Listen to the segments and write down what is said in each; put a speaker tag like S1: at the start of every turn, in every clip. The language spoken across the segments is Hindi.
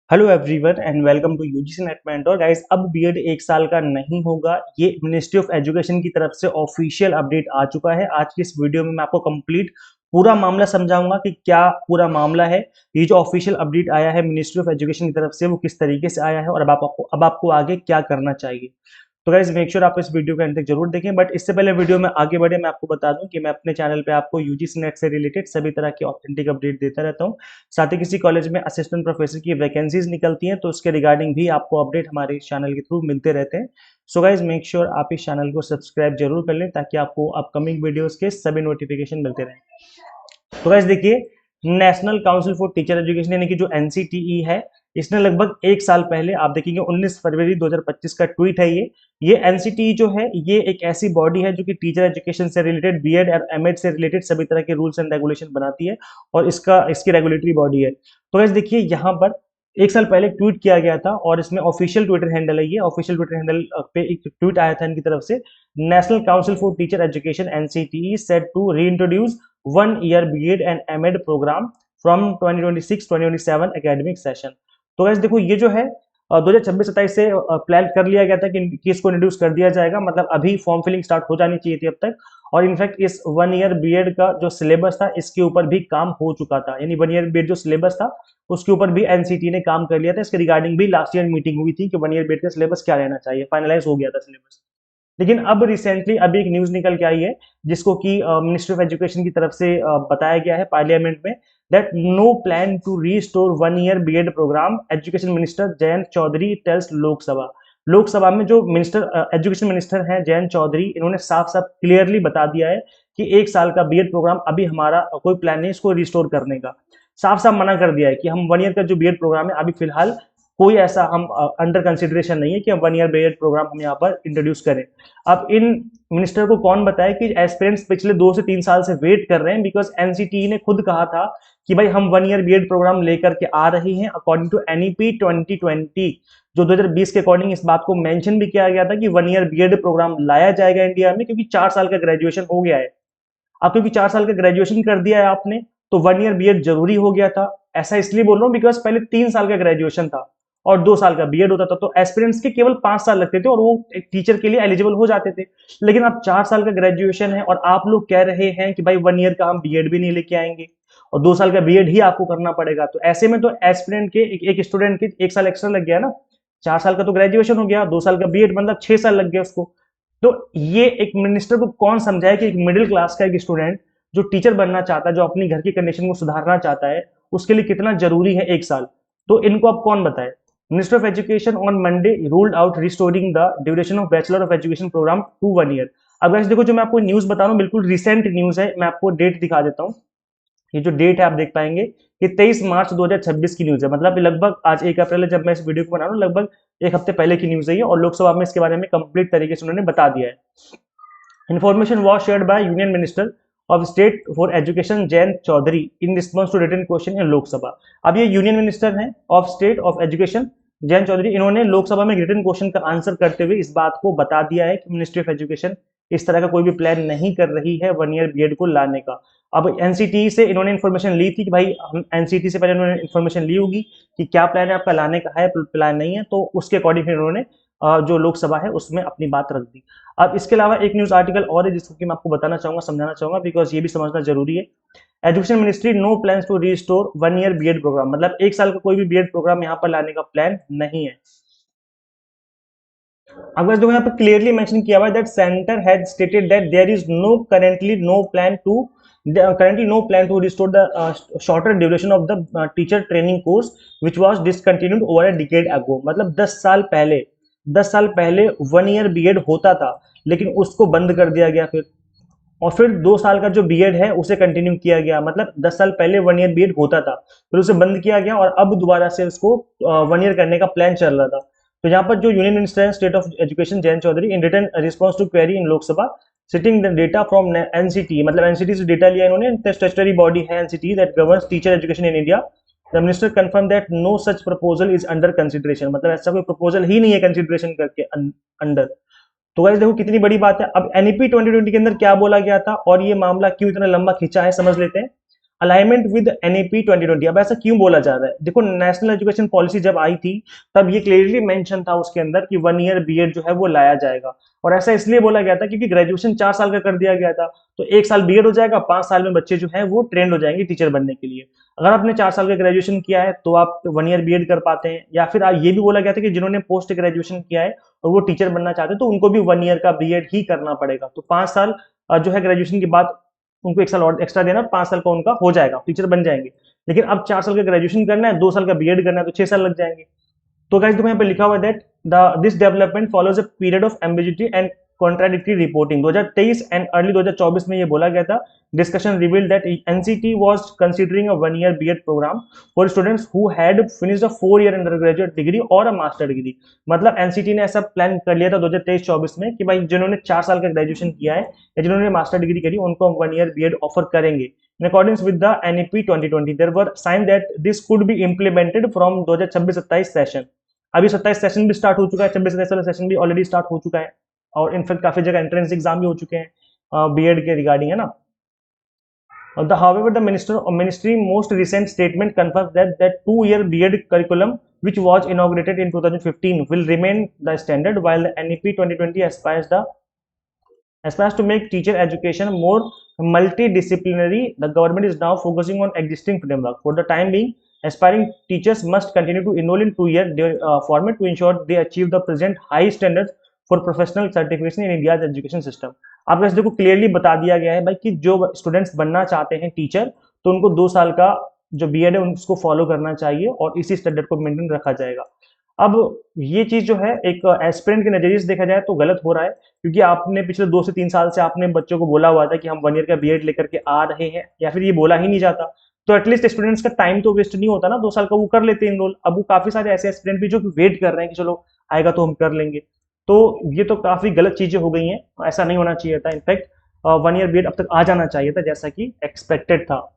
S1: Hello everyone and welcome to UGC net mentor guys. अब बीएड एक साल का नहीं होगा, ये मिनिस्ट्री ऑफ एजुकेशन की तरफ से ऑफिशियल अपडेट आ चुका है। आज की इस वीडियो में मैं आपको कंप्लीट पूरा मामला समझाऊंगा कि क्या पूरा मामला है। ये जो ऑफिशियल अपडेट आया है मिनिस्ट्री ऑफ एजुकेशन की तरफ से वो किस तरीके से आया है और अब आपको आगे क्या करना चाहिए। तो गाइज मेक श्योर आप इस वीडियो को अंत तक जरूर देखें। बट इससे पहले वीडियो में आगे बढ़े मैं आपको बता दूं कि मैं अपने चैनल पे आपको यूजीसी नेट से रिलेटेड सभी तरह की ऑथेंटिक अपडेट देता रहता हूं। साथ ही किसी कॉलेज में असिस्टेंट प्रोफेसर की वैकेंसीज निकलती हैं तो उसके रिगार्डिंग भी आपको अपडेट हमारे इस चैनल के थ्रू मिलते रहते हैं। सो गाइज मेक श्योर आप इस चैनल को सब्सक्राइब जरूर कर लें ताकि आपको अपकमिंग वीडियोज के सभी नोटिफिकेशन मिलते रहें। तो गाइस देखिए, national council for teacher education यानी कि जो एनसीटीई है, इसने लगभग एक साल पहले आप देखेंगे 19 फरवरी 2025 का ट्वीट है ये एनसीटीई जो है ये एक ऐसी बॉडी है जो कि टीचर एजुकेशन से रिलेटेड बीएड और एमएड से रिलेटेड सभी तरह के रूल्स एंड रेगुलेशन बनाती है और इसकी रेगुलेटरी बॉडी है। तो गाइस देखिए, यहाँ पर एक साल पहले ट्वीट किया गया था और इसमें ऑफिशियल ट्विटर हैंडल है। ये ऑफिशियल ट्विटर हैंडल पे एक ट्वीट आया था इनकी तरफ से। National council for teacher education NCTE said to reintroduce 1 year BEd and MEd program from 2026-2027 academic session। तो गाइस देखो, ये जो है 2026-27 से प्लान कर लिया गया था कि इसको इंट्रोड्यूस कर दिया जाएगा। मतलब अभी फॉर्म फिलिंग स्टार्ट हो जानी चाहिए थी अब तक। और इनफैक्ट इस 1 year BEd का जो सिलेबस था इसके ऊपर भी काम हो चुका था, यानी 1 year BEd जो सिलेबस था उसके ऊपर भी एनसीटी ने काम कर लिया था। इसके रिगार्डिंग भी लास्ट ईयर मीटिंग हुई थी कि 1 year BEd का सिलेबस क्या रहना चाहिए, फाइनलाइज हो गया था सिलेबस। लेकिन अब रिसेंटली अभी एक न्यूज निकल के आई है जिसको कि मिनिस्ट्री ऑफ एजुकेशन की तरफ से बताया गया है पार्लियामेंट में, that no plan to restore 1 year BEd programme, education minister Jayant Chaudhary tells Lok Sabha. Lok Sabha में जो मिनिस्टर एजुकेशन मिनिस्टर हैं जयंत चौधरी, इन्होंने साफ साफ क्लियरली बता दिया है कि एक साल का बीएड प्रोग्राम अभी हमारा कोई प्लान नहीं इसको रिस्टोर करने का। साफ साफ मना कर दिया है कि हम 1 year का जो बीएड प्रोग्राम है अभी फिलहाल कोई ऐसा हम अंडर कंसिडरेशन नहीं है कि हम 1 year बीएड प्रोग्राम हम यहाँ पर इंट्रोड्यूस करें। अब इन मिनिस्टर को कौन बताए कि एस्पिरेंट्स पिछले 2 से 3 साल से वेट कर रहे हैं, बिकॉज एनसीटी ने खुद कहा था कि भाई हम 1 year बीएड प्रोग्राम लेकर के आ रहे हैं अकॉर्डिंग टू एनईपी 2020। जो 2020 के अकॉर्डिंग इस बात को मेंशन भी किया गया था कि 1 year बीएड प्रोग्राम लाया जाएगा इंडिया में, क्योंकि 4 साल का ग्रेजुएशन हो गया है। अब क्योंकि 4 साल का ग्रेजुएशन कर दिया है आपने तो 1 year बीएड जरूरी हो गया था। ऐसा इसलिए बोल रहा हूँ बिकॉज पहले 3 साल का ग्रेजुएशन था और 2 साल का बीएड होता था, तो एस्पिरेंट्स के केवल 5 साल लगते थे और वो एक टीचर के लिए एलिजिबल हो जाते थे। लेकिन अब 4 साल का ग्रेजुएशन है और आप लोग कह रहे हैं कि भाई 1 year का हम बीएड भी नहीं लेके आएंगे और 2 साल का बीएड ही आपको करना पड़ेगा। तो ऐसे में तो एस्पिरेंट के एक स्टूडेंट के 1 साल एक्स्ट्रा लग गया ना। 4 साल का तो ग्रेजुएशन हो गया, 2 साल का बीएड, मतलब 6 साल लग गया उसको। तो ये एक मिनिस्टर को कौन समझाए कि एक मिडिल क्लास का एक स्टूडेंट जो टीचर बनना चाहता है, जो अपनी घर की कंडीशन को सुधारना चाहता है, उसके लिए कितना जरूरी है 1 साल। तो इनको अब कौन बताए। Minister of education on Monday ruled out restoring the duration of bachelor of education programme to 1 year। अब वैसे देखो, जो मैं आपको न्यूज बता रहा हूँ बिल्कुल रिसेंट न्यूज है। मैं आपको डेट दिखा देता हूँ। ये जो डेट है आप देख पाएंगे कि 23 मार्च 2026 की न्यूज है। मतलब लगभग आज 1 अप्रैल है जब मैं इस वीडियो को बना रहा हूँ, लगभग एक हफ्ते पहले की न्यूज है ये, और लोकसभा में इसके बारे में कंप्लीट तरीके से उन्होंने बता दिया है। Information was shared by Union Minister of State for Education Jayant Chaudhary in response to written question in Lok Sabha. अब ये यूनियन मिनिस्टर हैं of state of education Jayant Chaudhary, इन्होंने लोकसभा में रिटन क्वेश्चन का आंसर करते हुए इस बात को बता दिया है कि मिनिस्ट्री ऑफ एजुकेशन इस तरह का कोई भी प्लान नहीं कर रही है 1 year बीएड को लाने का। अब एनसीटी से इन्होंने इन्फॉर्मेशन ली थी कि भाई हम एनसीटी से पहले इन्होंने इन्फॉर्मेशन ली होगी कि क्या प्लान है आपका लाने का, है प्लान नहीं है, तो उसके अकॉर्डिंग इन्होंने जो लोकसभा है उसमें अपनी बात रख दी। अब इसके अलावा एक न्यूज आर्टिकल और है जिसको कि मैं आपको बताना चाहूंगा, समझाना चाहूंगा, बिकॉज ये भी समझना जरूरी है। Education ministry no plans to restore 1 year BEd programme, मतलब 1 साल का कोई भी बीएड प्रोग्राम यहाँ पर लाने का प्लान नहीं है। अगर देखो यहाँ पर क्लियरली मेंशन किया हुआ है that centre has stated that there is currently no plan to restore the shorter duration of the teacher training course which was discontinued over a decade ago। मतलब 10 साल पहले 1 year बीएड होता था लेकिन उसको बंद कर दिया गया फिर, और फिर 2 साल का जो बीएड है उसे कंटिन्यू किया गया। मतलब 10 साल पहले 1 year बीएड होता था, फिर उसे बंद किया गया और अब दोबारा से उसको 1 year करने का प्लान चल रहा था। तो यहाँ पर जो यूनियन मिनिस्टर है state of education Jayant Chaudhary, in return response to query in Lok Sabha citing the data from NCT, मतलब एनसीटी से डेटा लिया इन्होंने, स्टैट्यूटरी बॉडी है NCT that governs teacher education in India. The minister confirm that no such proposal is under consideration, मतलब ऐसा कोई प्रपोजल ही नहीं है कंसिडरेशन करके अंडर। तो गाइस देखो कितनी बड़ी बात है। अब एनईपी 2020 के अंदर क्या बोला गया था और ये मामला क्यों इतना लंबा खींचा है समझ लेते हैं। Alignment with NEP 2020। अब ऐसा क्यों बोला जा रहा है? देखो, नेशनल एजुकेशन पॉलिसी जब आई थी तब ये क्लियरली मेंशन था उसके अंदर कि 1 ईयर बीएड जो है वो लाया जाएगा। और ऐसा इसलिए बोला गया था क्योंकि ग्रेजुएशन 4 साल का कर दिया गया था, तो 1 साल बीएड हो जाएगा, 5 साल में बच्चे जो है वो ट्रेंड हो जाएंगे टीचर बनने के लिए। अगर आपने 4 साल का ग्रेजुएशन किया है तो आप 1 ईयर बीएड कर पाते हैं, या फिर ये भी बोला गया था कि जिन्होंने पोस्ट ग्रेजुएशन किया है और वो टीचर बनना चाहते हैं तो उनको भी 1 ईयर का बीएड ही करना पड़ेगा। तो 5 साल जो है ग्रेजुएशन के बाद उनको 1 साल और एक्स्ट्रा देना, 5 साल का उनका हो जाएगा, टीचर बन जाएंगे। लेकिन अब 4 साल का ग्रेजुएशन करना है, 2 साल का बीएड करना है, तो 6 साल लग जाएंगे। तो गाइस देखो यहाँ पे लिखा हुआ है that this development follows a period of ambiguity and contradictory reporting. 2023 and early 2024 में ये बोला गया था, discussion revealed that NCT was considering a 1 year BEd programme for students who had finished a 4 year undergraduate degree और अ मास्टर डिग्री। मतलब एनसीटी ने ऐसा प्लान कर लिया था 2023-24 में कि भाई जिन्होंने 4 साल का ग्रेजुएशन किया है या जिन्होंने मास्टर डिग्री करी उनको हम 1 ईयर बीएड ऑफर करेंगे। In accordance with the NEP 2020, there were signed that this could be implemented from 2026-27 session. अभी 27 सेशन भी स्टार्ट हो चुका है, 26-27 वाला सेशन भी ऑलरेडी स्टार्ट हो चुका है, और इनफैक्ट काफी जगह एंट्रेंस एग्जाम भी हो चुके हैं बीएड के रिगार्डिंग, है ना। However, the ministry most recent statement confirms that 2 year B.Ed curriculum, which was inaugurated in 2015, will remain the standard, while the NEP 2020 aspires to make teacher education more multidisciplinary. The government is now focusing on existing framework. For the time being, aspiring teachers must continue to enroll in 2 year format to ensure they achieve the present high standards for professional certification in India's education system. आप वैसे देखो क्लियरली बता दिया गया है भाई कि जो स्टूडेंट्स बनना चाहते हैं टीचर, तो उनको 2 साल का जो बीएड है उसको फॉलो करना चाहिए और इसी स्टैंडर्ड को मेंटेन रखा जाएगा। अब ये चीज जो है एक एस्पिरेंट के नजरिए से देखा जाए तो गलत हो रहा है, क्योंकि आपने पिछले 2 से 3 साल से आपने बच्चों को बोला हुआ था कि हम 1 ईयर का बीएड लेकर के आ रहे हैं, या फिर ये बोला ही नहीं जाता, तो एटलीस्ट स्टूडेंट्स का टाइम तो वेस्ट नहीं होता ना, 2 साल का वो कर लेते हैं इनरोल। अब वो काफी सारे ऐसे एस्पिरेंट भी जो वेट कर रहे हैं कि चलो आएगा तो हम कर लेंगे, तो ये तो काफी गलत चीजें हो गई हैं, ऐसा नहीं होना चाहिए था। इनफैक्ट 1 ईयर बीएड अब तक आ जाना चाहिए था जैसा कि एक्सपेक्टेड था।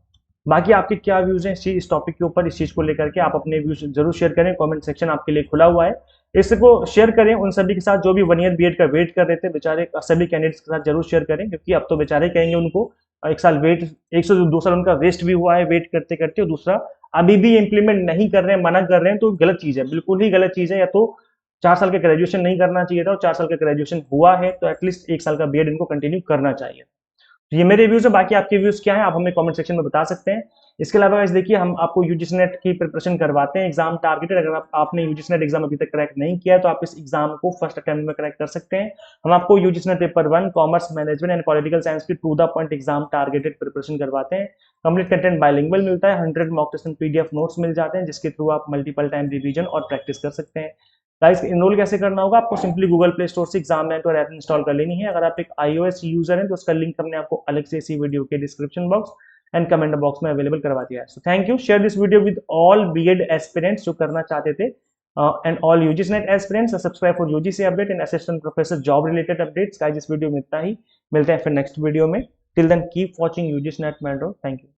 S1: बाकी आपके क्या व्यूज हैं इस टॉपिक के ऊपर, इस चीज को लेकर के आप अपने व्यूज जरूर शेयर करें, कमेंट सेक्शन आपके लिए खुला हुआ है। इसको शेयर करें उन सभी के साथ जो भी 1 ईयर बीएड का वेट कर रहे थे बेचारे, सभी कैंडिडेट्स के साथ जरूर शेयर करें, क्योंकि अब तो बेचारे कहेंगे उनको 1 साल वेट, 1 से 2 साल उनका वेस्ट भी हुआ है वेट करते करते, और दूसरा अभी भी इम्प्लीमेंट नहीं कर रहे हैं, मना कर रहे हैं, तो गलत चीज है, बिल्कुल ही गलत चीज है। या तो 4 साल का ग्रेजुएशन नहीं करना चाहिए था, और 4 साल का ग्रेजुएशन हुआ है तो एटलीस्ट 1 साल का बीएड इनको कंटिन्यू करना चाहिए। तो ये मेरे व्यूज है, बाकी आपके व्यूज क्या है आप हमें कमेंट सेक्शन में बता सकते हैं। इसके अलावा गाइस देखिए, हम आपको यूजीसी नेट की प्रिपरेशन करवाते हैं, एग्जाम टारगेटेड। अगर आपने यूजीसी नेट एग्जाम अभी तक क्रैक नहीं किया है तो आप इस एग्जाम को फर्स्ट अटेम्प्ट में क्रैक कर सकते हैं। हम आपको UGC NET paper 1 commerce management and political science की to the point exam targeted preparation करवाते हैं। कंप्लीट कंटेंट बाइलिंगुअल मिलता है, 100 mock test and PDF notes मिल जाते हैं, जिसके थ्रू आप मल्टीपल टाइम रिवीजन और प्रैक्टिस कर सकते हैं। गाइस इनरोल कैसे करना होगा, आपको सिंपली गूगल प्ले स्टोर से एग्जाम मेंटर ऐप इंस्टॉल कर लेनी है। अगर आप एक iOS यूजर हैं तो उसका लिंक हमने आपको अलग से इसी वीडियो के description box and comment box में अवेलेबल करवा दिया है। So thank you, share this video with all BEd aspirants जो करना चाहते थे, and all UGC net aspirants. Subscribe for UGC update and assistant professor job related updates. Guys इस वीडियो में इतना ही, मिलते हैं फिर नेक्स्ट वीडियो में। Till then keep watching UGC net mentor. Thank you.